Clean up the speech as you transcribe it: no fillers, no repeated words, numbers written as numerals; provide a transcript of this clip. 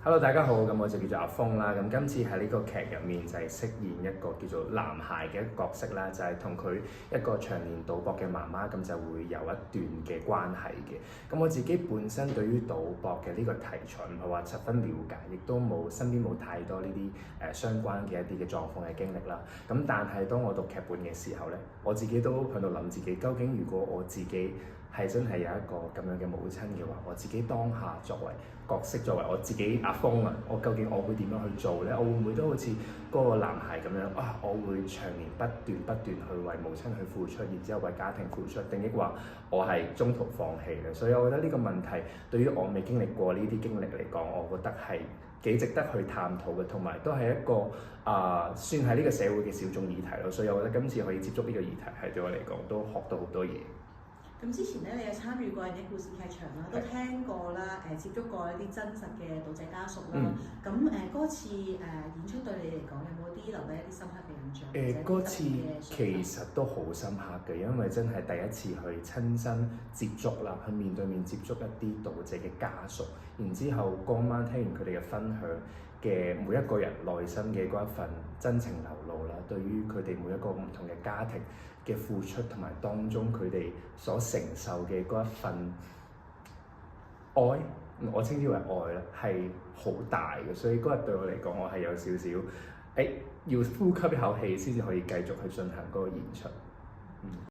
Hello，大家好，咁我就叫做阿峰啦。咁今次喺呢個劇入面就係飾演一個叫做男孩嘅一個角色啦，就係同佢一個長年賭博嘅媽媽，咁就會有一段嘅關係嘅。咁我自己本身對於賭博嘅呢個題材唔係話十分了解，亦都身邊冇太多呢啲相關嘅一啲嘅狀況嘅經歷啦。咁但係當我讀劇本嘅時候咧，我自己都喺度諗自己，究竟如果我自己係真係有一個咁樣嘅母親嘅話，我自己當下作為角色，作為我自己阿峰啊，我究竟我會點樣去做呢？我會唔會都好似嗰個男孩咁樣啊？我會長年不斷去為母親去付出，然之後為家庭付出，定抑或我係中途放棄咧？所以我覺得呢個問題對於我未經歷過呢啲經歷嚟講，我覺得係幾值得去探討嘅，同埋都係一個算係呢個社會嘅小眾議題咯。所以我覺得今次可以接觸呢個議題，係對我嚟講都學到好多嘢。咁之前咧，你有參與過人嘅故事劇場啦，都聽過啦，接觸過一啲真實嘅賭者家屬啦。咁嗰次演出對你嚟講，有冇啲留低一啲深刻嘅印象？嗰次其實都好深刻嘅，因為真係第一次去親身接觸啦，去面對面接觸一啲賭者嘅家屬，然之後嗰晚聽完佢哋嘅分享嘅每一個人內心嘅嗰一份真情流露啦，對於佢哋每一個唔同嘅家庭嘅付出，同埋當中佢哋所承受嘅嗰一份愛，我稱之為愛啦，係好大嘅。所以嗰日對我嚟講，我係有少少要呼吸一口氣先至可以繼續去進行嗰個演出。